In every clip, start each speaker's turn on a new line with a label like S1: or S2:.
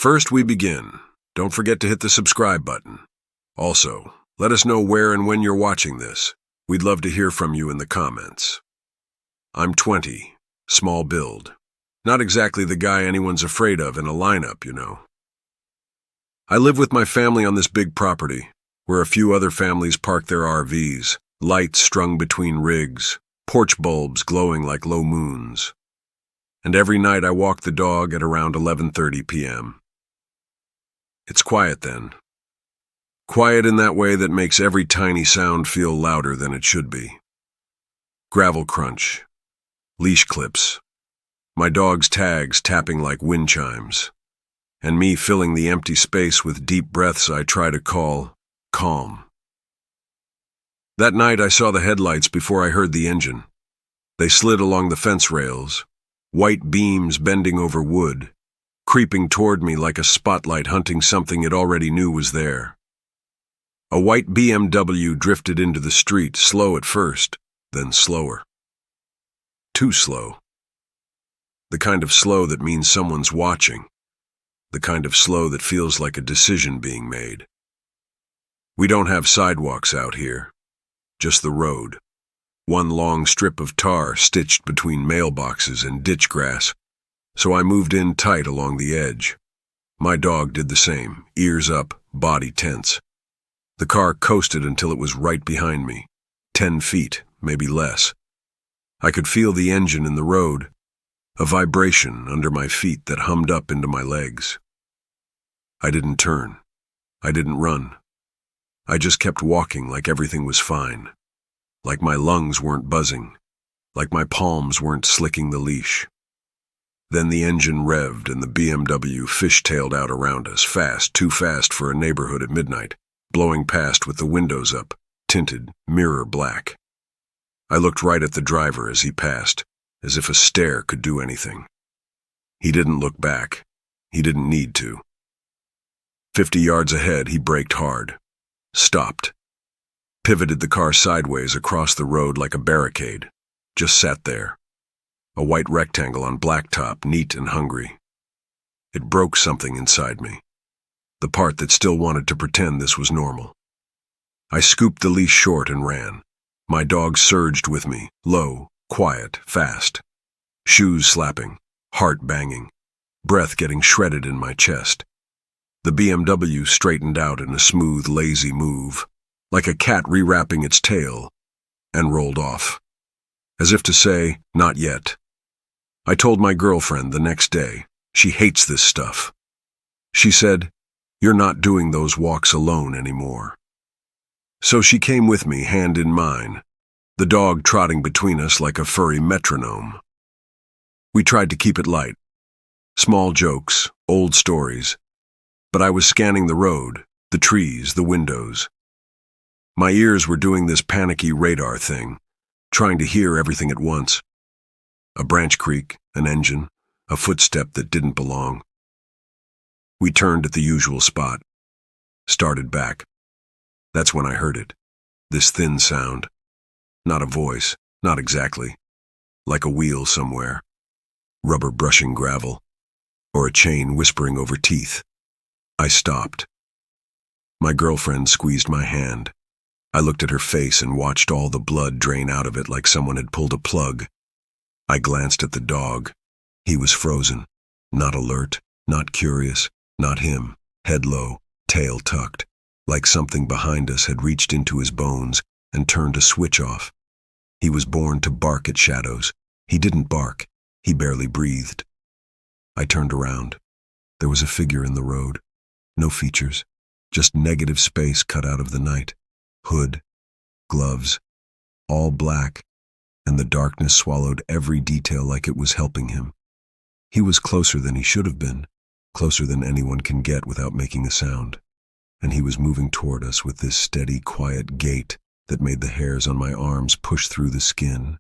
S1: First we begin. Don't forget to hit the subscribe button. Also, let us know where and when you're watching this. We'd love to hear from you in the comments. I'm 20, small build. Not exactly the guy anyone's afraid of in a lineup, you know. I live with my family on this big property, where a few other families park their RVs, lights strung between rigs, porch bulbs glowing like low moons. And every night I walk the dog at around 11:30 p.m. It's quiet then. Quiet in that way that makes every tiny sound feel louder than it should be. Gravel crunch, leash clips, my dog's tags tapping like wind chimes, and me filling the empty space with deep breaths I try to call calm. That night I saw the headlights before I heard the engine. They slid along the fence rails, white beams bending over wood, creeping toward me like a spotlight hunting something it already knew was there. A white BMW drifted into the street, slow at first, then slower. Too slow. The kind of slow that means someone's watching. The kind of slow that feels like a decision being made. We don't have sidewalks out here, just the road. One long strip of tar stitched between mailboxes and ditch grass, so I moved in tight along the edge. My dog did the same, ears up, body tense. The car coasted until it was right behind me, 10 feet, maybe less. I could feel the engine in the road, a vibration under my feet that hummed up into my legs. I didn't turn. I didn't run. I just kept walking like everything was fine, like my lungs weren't buzzing, like my palms weren't slicking the leash. Then the engine revved and the BMW fishtailed out around us, fast, too fast for a neighborhood at midnight, blowing past with the windows up, tinted, mirror black. I looked right at the driver as he passed, as if a stare could do anything. He didn't look back. He didn't need to. 50 yards ahead, he braked hard, stopped, pivoted the car sideways across the road like a barricade, just sat there. A white rectangle on blacktop, neat and hungry. It broke something inside me, the part that still wanted to pretend this was normal. I scooped the leash short and ran. My dog surged with me, low, quiet, fast. Shoes slapping, heart banging, breath getting shredded in my chest. The BMW straightened out in a smooth, lazy move, like a cat rewrapping its tail, and rolled off. As if to say, not yet. I told my girlfriend the next day. She hates this stuff. She said, "You're not doing those walks alone anymore." So she came with me, hand in mine, the dog trotting between us like a furry metronome. We tried to keep it light. Small jokes, old stories. But I was scanning the road, the trees, the windows. My ears were doing this panicky radar thing, trying to hear everything at once. A branch creak, an engine, a footstep that didn't belong. We turned at the usual spot, started back. That's when I heard it, this thin sound. Not a voice, not exactly. Like a wheel somewhere, rubber brushing gravel, or a chain whispering over teeth. I stopped. My girlfriend squeezed my hand. I looked at her face and watched all the blood drain out of it like someone had pulled a plug. I glanced at the dog. He was frozen, not alert, not curious, not him, head low, tail tucked, like something behind us had reached into his bones and turned a switch off. He was born to bark at shadows. He didn't bark. He barely breathed. I turned around. There was a figure in the road. No features, just negative space cut out of the night. Hood, gloves, all black, and the darkness swallowed every detail like it was helping him. He was closer than he should have been, closer than anyone can get without making a sound, and he was moving toward us with this steady, quiet gait that made the hairs on my arms push through the skin.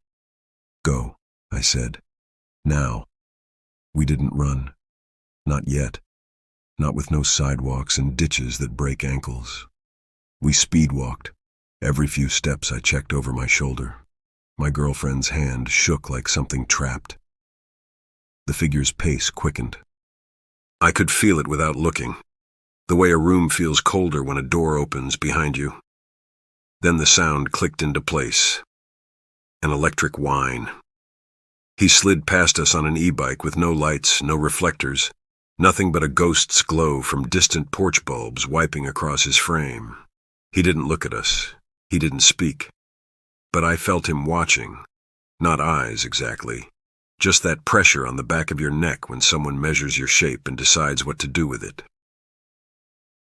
S1: "Go," I said. "Now." We didn't run. Not yet. Not with no sidewalks and ditches that break ankles. We speed-walked. Every few steps I checked over my shoulder. My girlfriend's hand shook like something trapped. The figure's pace quickened. I could feel it without looking, the way a room feels colder when a door opens behind you. Then the sound clicked into place. An electric whine. He slid past us on an e-bike with no lights, no reflectors, nothing but a ghost's glow from distant porch bulbs wiping across his frame. He didn't look at us. He didn't speak. But I felt him watching. Not eyes, exactly. Just that pressure on the back of your neck when someone measures your shape and decides what to do with it.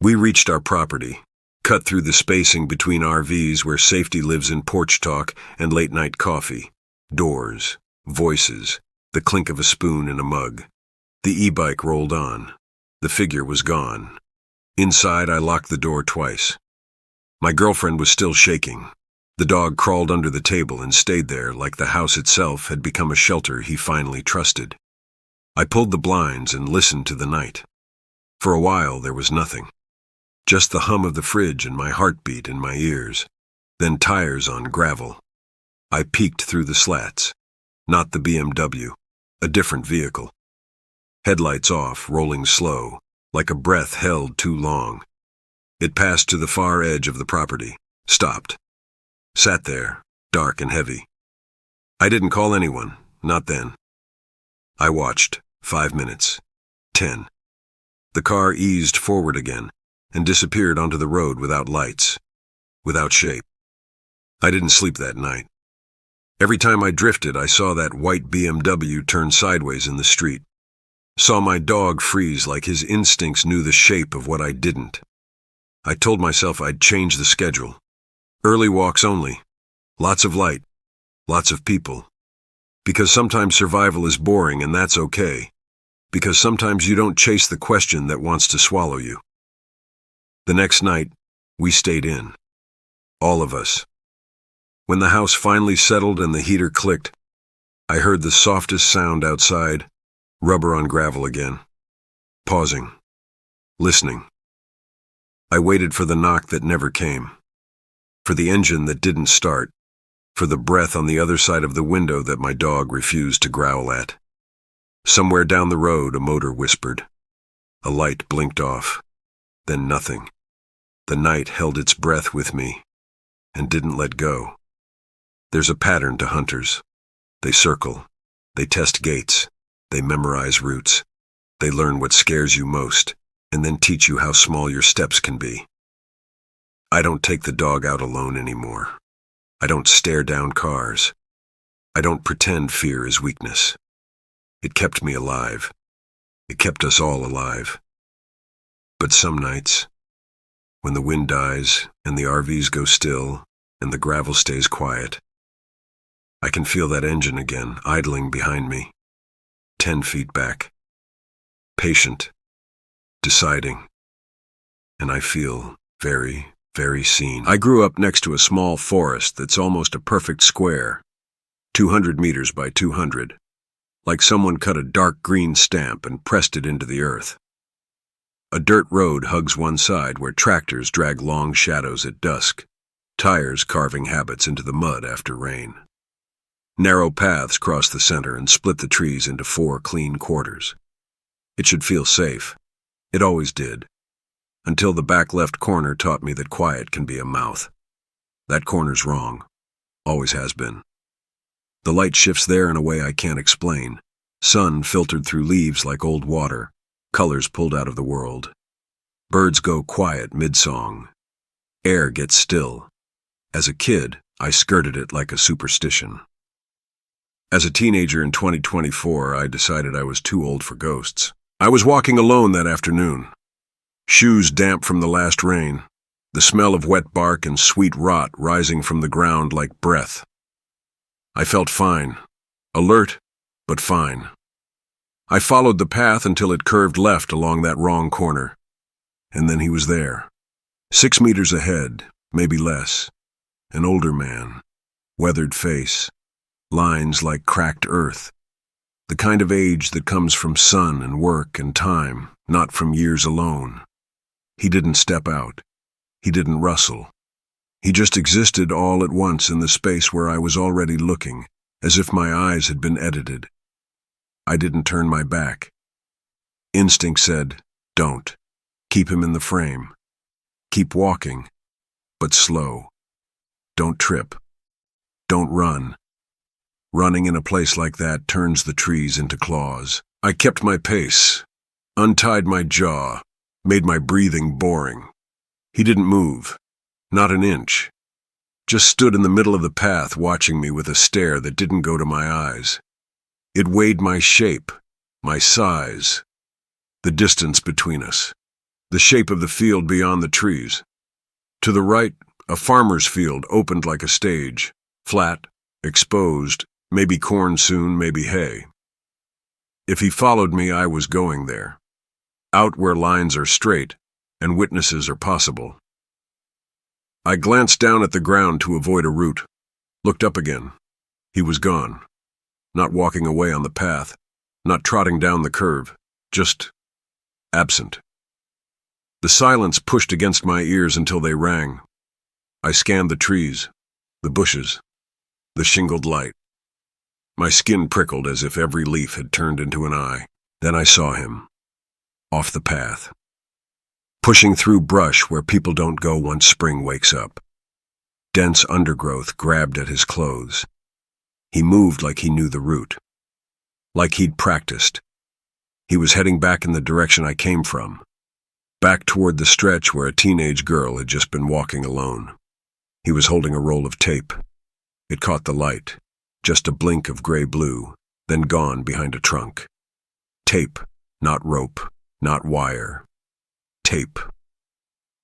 S1: We reached our property, cut through the spacing between RVs where safety lives in porch talk and late-night coffee, doors, voices, the clink of a spoon in a mug. The e-bike rolled on. The figure was gone. Inside, I locked the door twice. My girlfriend was still shaking. The dog crawled under the table and stayed there like the house itself had become a shelter he finally trusted. I pulled the blinds and listened to the night. For a while, there was nothing. Just the hum of the fridge and my heartbeat in my ears. Then tires on gravel. I peeked through the slats. Not the BMW. A different vehicle. Headlights off, rolling slow, like a breath held too long. It passed to the far edge of the property. Stopped. Sat there, dark and heavy. I didn't call anyone, not then. I watched. 5 minutes. 10. The car eased forward again and disappeared onto the road without lights, without shape. I didn't sleep that night. Every time I drifted, I saw that white BMW turn sideways in the street. Saw my dog freeze like his instincts knew the shape of what I didn't. I told myself I'd change the schedule. Early walks only. Lots of light. Lots of people. Because sometimes survival is boring and that's okay. Because sometimes you don't chase the question that wants to swallow you. The next night, we stayed in. All of us. When the house finally settled and the heater clicked, I heard the softest sound outside, rubber on gravel again. Pausing. Listening. I waited for the knock that never came. For the engine that didn't start. For the breath on the other side of the window that my dog refused to growl at. Somewhere down the road, a motor whispered. A light blinked off. Then nothing. The night held its breath with me and didn't let go. There's a pattern to hunters. They circle. They test gates. They memorize routes. They learn what scares you most and then teach you how small your steps can be. I don't take the dog out alone anymore. I don't stare down cars. I don't pretend fear is weakness. It kept me alive. It kept us all alive. But some nights, when the wind dies and the RVs go still and the gravel stays quiet, I can feel that engine again, idling behind me, 10 feet back, patient, deciding, and I feel very, very seen. I grew up next to a small forest that's almost a perfect square, 200 meters by 200, like someone cut a dark green stamp and pressed it into the earth. A dirt road hugs one side where tractors drag long shadows at dusk, tires carving habits into the mud after rain. Narrow paths cross the center and split the trees into 4 clean quarters. It should feel safe. It always did. Until the back left corner taught me that quiet can be a mouth. That corner's wrong. Always has been. The light shifts there in a way I can't explain. Sun filtered through leaves like old water. Colors pulled out of the world. Birds go quiet mid-song. Air gets still. As a kid, I skirted it like a superstition. As a teenager in 2024, I decided I was too old for ghosts. I was walking alone that afternoon. Shoes damp from the last rain. The smell of wet bark and sweet rot rising from the ground like breath. I felt fine. Alert, but fine. I followed the path until it curved left along that wrong corner. And then he was there. 6 meters ahead, maybe less. An older man. Weathered face. Lines like cracked earth. The kind of age that comes from sun and work and time, not from years alone. He didn't step out. He didn't rustle. He just existed all at once in the space where I was already looking, as if my eyes had been edited. I didn't turn my back. Instinct said, don't. Keep him in the frame. Keep walking, but slow. Don't trip. Don't run. Running in a place like that turns the trees into claws. I kept my pace, untied my jaw, made my breathing boring. He didn't move, not an inch. Just stood in the middle of the path watching me with a stare that didn't go to my eyes. It weighed my shape, my size, the distance between us, the shape of the field beyond the trees. To the right, a farmer's field opened like a stage, flat, exposed, maybe corn soon, maybe hay. If he followed me, I was going there, out where lines are straight and witnesses are possible. I glanced down at the ground to avoid a root, looked up again. He was gone, not walking away on the path, not trotting down the curve, just absent. The silence pushed against my ears until they rang. I scanned the trees, the bushes, the shingled light. My skin prickled as if every leaf had turned into an eye. Then I saw him, off the path, pushing through brush where people don't go once spring wakes up. Dense undergrowth grabbed at his clothes. He moved like he knew the route, like he'd practiced. He was heading back in the direction I came from, back toward the stretch where a teenage girl had just been walking alone. He was holding a roll of tape. It caught the light, just a blink of gray-blue, then gone behind a trunk. Tape, not rope, not wire. Tape.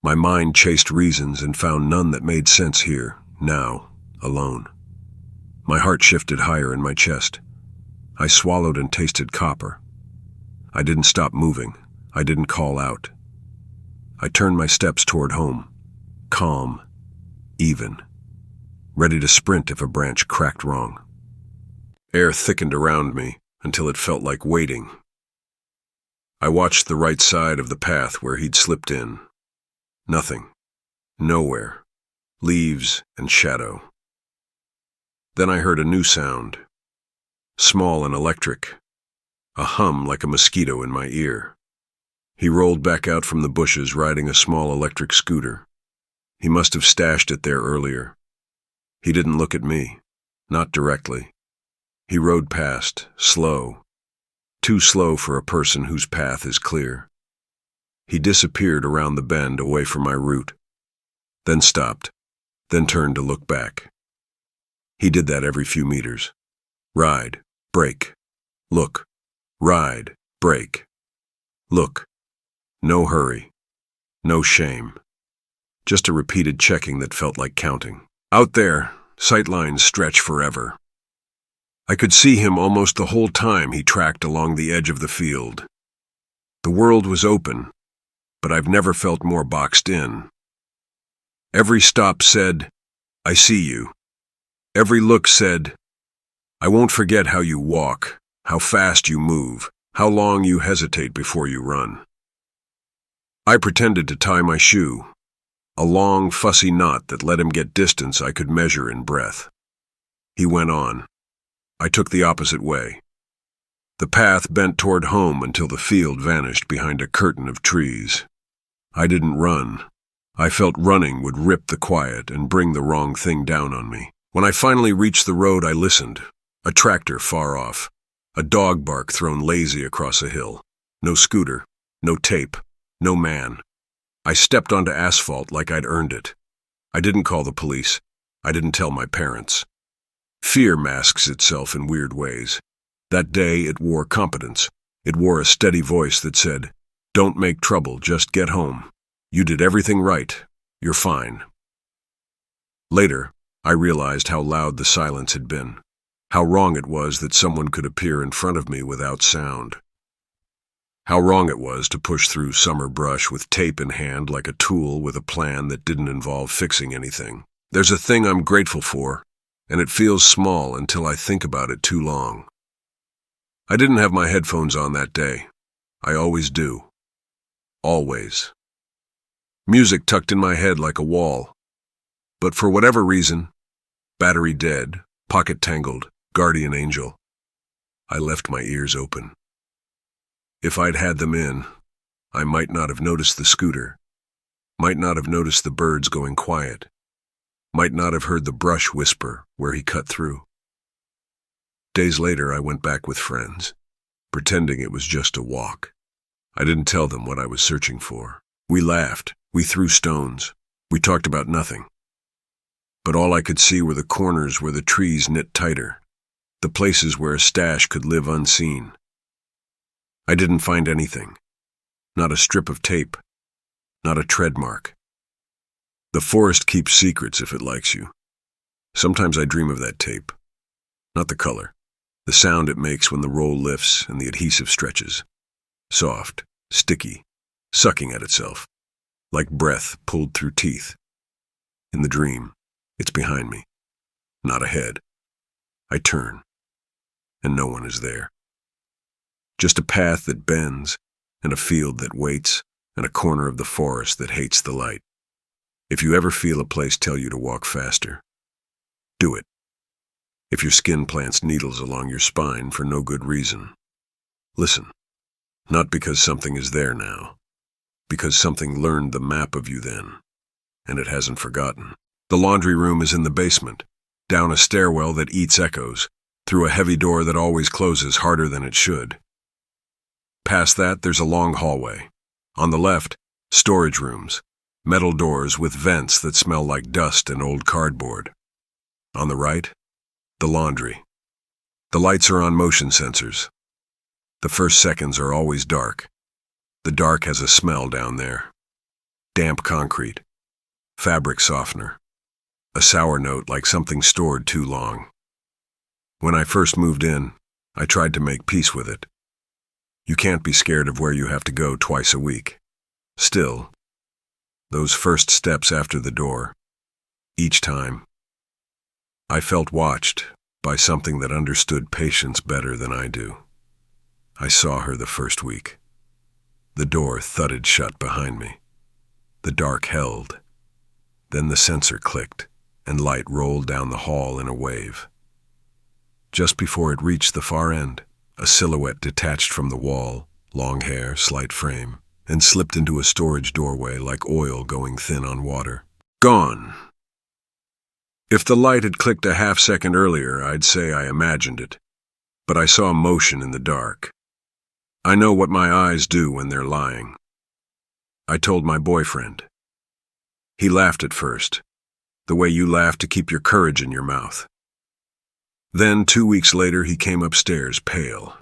S1: My mind chased reasons and found none that made sense here, now, alone. My heart shifted higher in my chest. I swallowed and tasted copper. I didn't stop moving. I didn't call out. I turned my steps toward home, calm, even, ready to sprint if a branch cracked wrong. Air thickened around me until it felt like waiting. I watched the right side of the path where he'd slipped in. Nothing. Nowhere. Leaves and shadow. Then I heard a new sound. Small and electric. A hum like a mosquito in my ear. He rolled back out from the bushes riding a small electric scooter. He must have stashed it there earlier. He didn't look at me. Not directly. He rode past, slow. Too slow for a person whose path is clear. He disappeared around the bend away from my route, then stopped, then turned to look back. He did that every few meters. Ride, brake, look, ride, brake, look. No hurry, no shame. Just a repeated checking that felt like counting. Out there, sight lines stretch forever. I could see him almost the whole time he tracked along the edge of the field. The world was open, but I've never felt more boxed in. Every stop said, I see you. Every look said, I won't forget how you walk, how fast you move, how long you hesitate before you run. I pretended to tie my shoe, a long, fussy knot that let him get distance I could measure in breath. He went on. I took the opposite way. The path bent toward home until the field vanished behind a curtain of trees. I didn't run. I felt running would rip the quiet and bring the wrong thing down on me. When I finally reached the road, I listened. A tractor far off. A dog bark thrown lazy across a hill. No scooter. No tape. No man. I stepped onto asphalt like I'd earned it. I didn't call the police. I didn't tell my parents. Fear masks itself in weird ways. That day it wore competence. It wore a steady voice that said, don't make trouble, just get home. You did everything right. You're fine. Later, I realized how loud the silence had been. How wrong it was that someone could appear in front of me without sound. How wrong it was to push through summer brush with tape in hand like a tool with a plan that didn't involve fixing anything. There's a thing I'm grateful for, and it feels small until I think about it too long. I didn't have my headphones on that day. I always do. Always. Music tucked in my head like a wall. But for whatever reason, battery dead, pocket tangled, guardian angel, I left my ears open. If I'd had them in, I might not have noticed the scooter, might not have noticed the birds going quiet, might not have heard the brush whisper where he cut through. Days later, I went back with friends, pretending it was just a walk. I didn't tell them what I was searching for. We laughed, we threw stones, we talked about nothing. But all I could see were the corners where the trees knit tighter, the places where a stash could live unseen. I didn't find anything, not a strip of tape, not a tread mark. The forest keeps secrets if it likes you. Sometimes I dream of that tape, not the color, the sound it makes when the roll lifts and the adhesive stretches. Soft, sticky, sucking at itself, like breath pulled through teeth. In the dream, it's behind me, not ahead. I turn, and no one is there. Just a path that bends, and a field that waits, and a corner of the forest that hates the light. If you ever feel a place tell you to walk faster, do it. If your skin plants needles along your spine for no good reason, listen. Not because something is there now, because something learned the map of you then, and it hasn't forgotten. The laundry room is in the basement, down a stairwell that eats echoes, through a heavy door that always closes harder than it should. Past that, there's a long hallway. On the left, storage rooms, metal doors with vents that smell like dust and old cardboard. On the right, the laundry. The lights are on motion sensors. The first seconds are always dark. The dark has a smell down there. Damp concrete, fabric softener, a sour note like something stored too long. When I first moved in, I tried to make peace with it. You can't be scared of where you have to go twice a week. Still, those first steps after the door, each time, I felt watched by something that understood patience better than I do. I saw her the first week. The door thudded shut behind me. The dark held. Then the sensor clicked, and light rolled down the hall in a wave. Just before it reached the far end, a silhouette detached from the wall, long hair, slight frame, and slipped into a storage doorway like oil going thin on water. Gone. If the light had clicked a half-second earlier, I'd say I imagined it. But I saw motion in the dark. I know what my eyes do when they're lying. I told my boyfriend. He laughed at first, the way you laugh to keep your courage in your mouth. Then, 2 weeks later, he came upstairs, pale.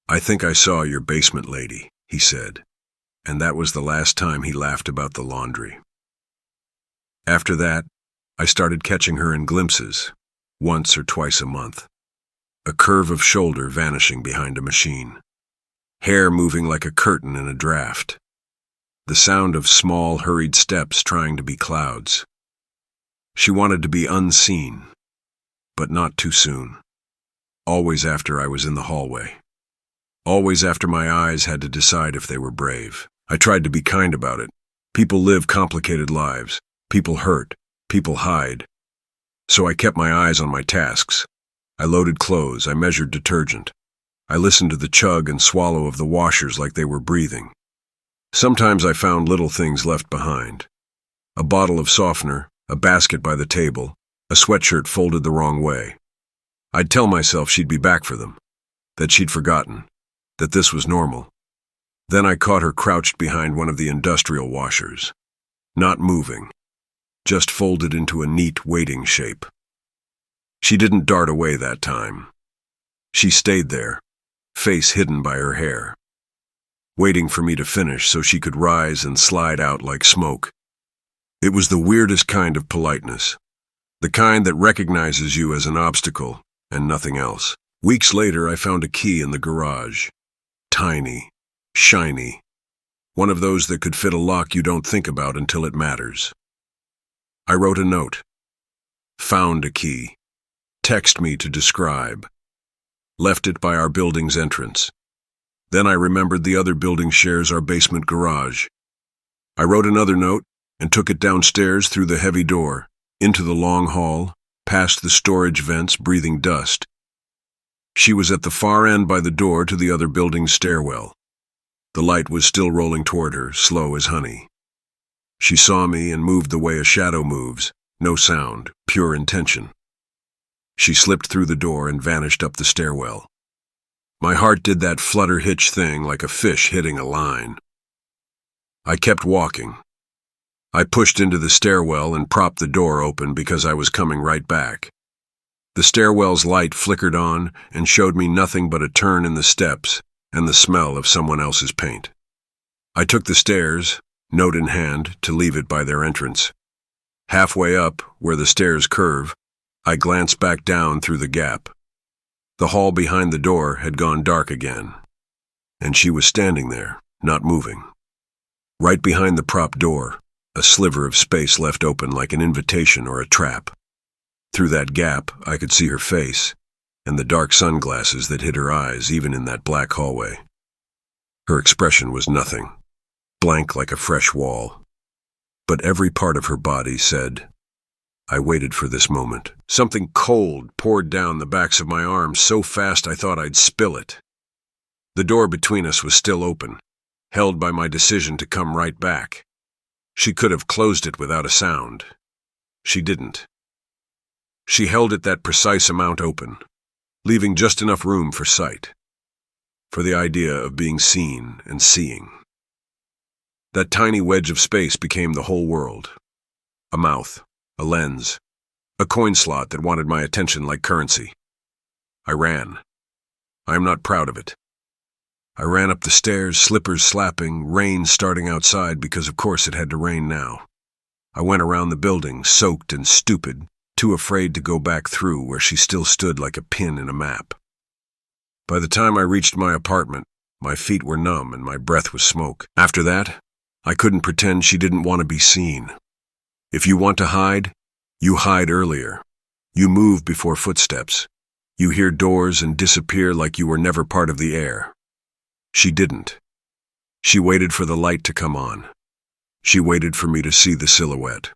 S1: "I think I saw your basement lady," he said, and that was the last time he laughed about the laundry. After that, I started catching her in glimpses, once or twice a month. A curve of shoulder vanishing behind a machine. Hair moving like a curtain in a draft. The sound of small, hurried steps trying to be clouds. She wanted to be unseen, but not too soon. Always after I was in the hallway. Always after my eyes had to decide if they were brave. I tried to be kind about it. People live complicated lives. People hurt. People hide. So I kept my eyes on my tasks. I loaded clothes. I measured detergent. I listened to the chug and swallow of the washers like they were breathing. Sometimes I found little things left behind. A bottle of softener, a basket by the table, a sweatshirt folded the wrong way. I'd tell myself she'd be back for them, that she'd forgotten, that this was normal. Then I caught her crouched behind one of the industrial washers, not moving, just folded into a neat waiting shape. She didn't dart away that time. She stayed there, face hidden by her hair, waiting for me to finish so she could rise and slide out like smoke. It was the weirdest kind of politeness, the kind that recognizes you as an obstacle and nothing else. Weeks later, I found a key in the garage. Tiny, shiny, one of those that could fit a lock you don't think about until it matters. I wrote a note. Found a key. Text me to describe. Left it by our building's entrance. Then I remembered the other building shares our basement garage. I wrote another note and took it downstairs through the heavy door, into the long hall, past the storage vents breathing dust. She was at the far end by the door to the other building's stairwell. The light was still rolling toward her, slow as honey. She saw me and moved the way a shadow moves, no sound, pure intention. She slipped through the door and vanished up the stairwell. My heart did that flutter-hitch thing like a fish hitting a line. I kept walking. I pushed into the stairwell and propped the door open because I was coming right back. The stairwell's light flickered on and showed me nothing but a turn in the steps and the smell of someone else's paint. I took the stairs, note in hand, to leave it by their entrance. Halfway up, where the stairs curve, I glanced back down through the gap. The hall behind the door had gone dark again, and she was standing there, not moving. Right behind the prop door, a sliver of space left open like an invitation or a trap. Through that gap, I could see her face, and the dark sunglasses that hid her eyes even in that black hallway. Her expression was nothing, blank like a fresh wall. But every part of her body said, I waited for this moment. Something cold poured down the backs of my arms so fast I thought I'd spill it. The door between us was still open, held by my decision to come right back. She could have closed it without a sound. She didn't. She held it that precise amount open, leaving just enough room for sight, for the idea of being seen and seeing. That tiny wedge of space became the whole world. A mouth, a lens, a coin slot that wanted my attention like currency. I ran. I am not proud of it. I ran up the stairs, slippers slapping, rain starting outside because of course it had to rain now. I went around the building, soaked and stupid, too afraid to go back through where she still stood like a pin in a map. By the time I reached my apartment, my feet were numb and my breath was smoke. After that, I couldn't pretend she didn't want to be seen. If you want to hide, you hide earlier. You move before footsteps. You hear doors and disappear like you were never part of the air. She didn't. She waited for the light to come on. She waited for me to see the silhouette.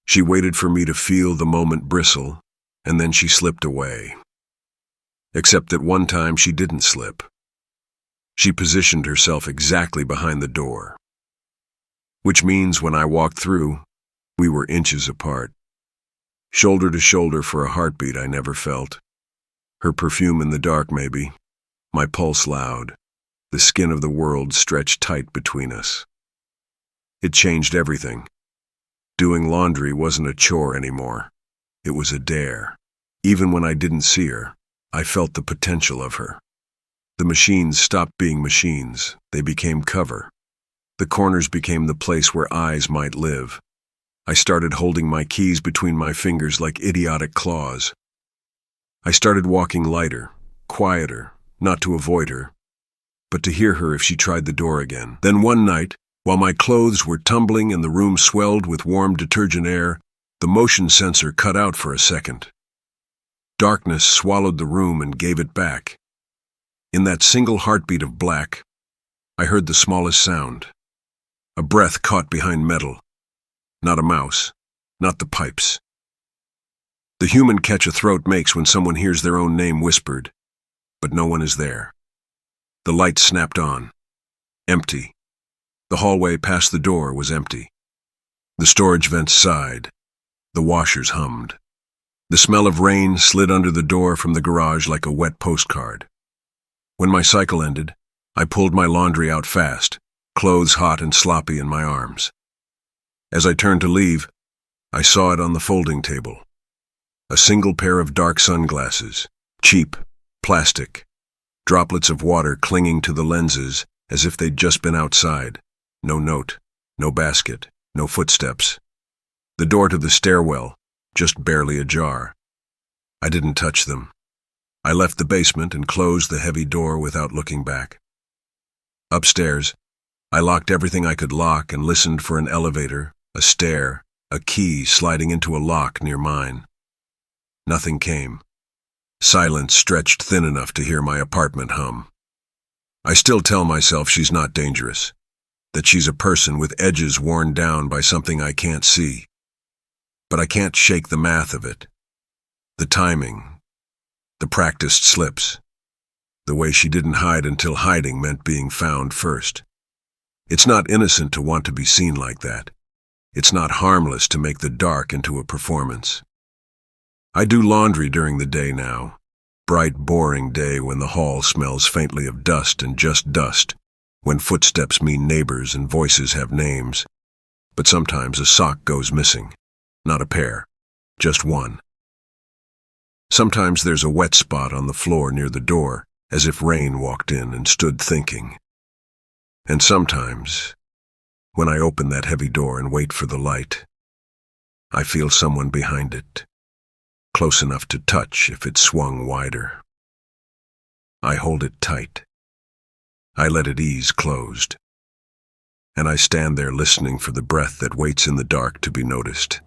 S1: She waited for me to feel the moment bristle, and then she slipped away. Except that one time she didn't slip. She positioned herself exactly behind the door. Which means when I walked through, we were inches apart. Shoulder to shoulder for a heartbeat I never felt. Her perfume in the dark, maybe. My pulse loud. The skin of the world stretched tight between us. It changed everything. Doing laundry wasn't a chore anymore. It was a dare. Even when I didn't see her, I felt the potential of her. The machines stopped being machines. They became cover. The corners became the place where eyes might live. I started holding my keys between my fingers like idiotic claws. I started walking lighter, quieter, not to avoid her, but to hear her if she tried the door again. Then one night, while my clothes were tumbling and the room swelled with warm detergent air, the motion sensor cut out for a second. Darkness swallowed the room and gave it back. In that single heartbeat of black, I heard the smallest sound. A breath caught behind metal. Not a mouse, not the pipes. The human catch a throat makes when someone hears their own name whispered, but no one is there. The light snapped on. Empty. The hallway past the door was empty. The storage vents sighed. The washers hummed. The smell of rain slid under the door from the garage like a wet postcard. When my cycle ended, I pulled my laundry out fast, clothes hot and sloppy in my arms. As I turned to leave, I saw it on the folding table. A single pair of dark sunglasses, cheap, plastic, droplets of water clinging to the lenses as if they'd just been outside. No note, no basket, no footsteps. The door to the stairwell, just barely ajar. I didn't touch them. I left the basement and closed the heavy door without looking back. Upstairs, I locked everything I could lock and listened for an elevator, a stair, a key sliding into a lock near mine. Nothing came. Silence stretched thin enough to hear my apartment hum. I still tell myself she's not dangerous, that she's a person with edges worn down by something I can't see. But I can't shake the math of it. The timing, The practiced slips. The way she didn't hide until hiding meant being found first. It's not innocent to want to be seen like that. It's not harmless to make the dark into a performance. I do laundry during the day now. Bright, boring day when the hall smells faintly of dust and just dust, when footsteps mean neighbors and voices have names. But sometimes a sock goes missing. Not a pair, just one. Sometimes there's a wet spot on the floor near the door, as if rain walked in and stood thinking. And sometimes, when I open that heavy door and wait for the light, I feel someone behind it, close enough to touch if it swung wider. I hold it tight. I let it ease closed. And I stand there listening for the breath that waits in the dark to be noticed.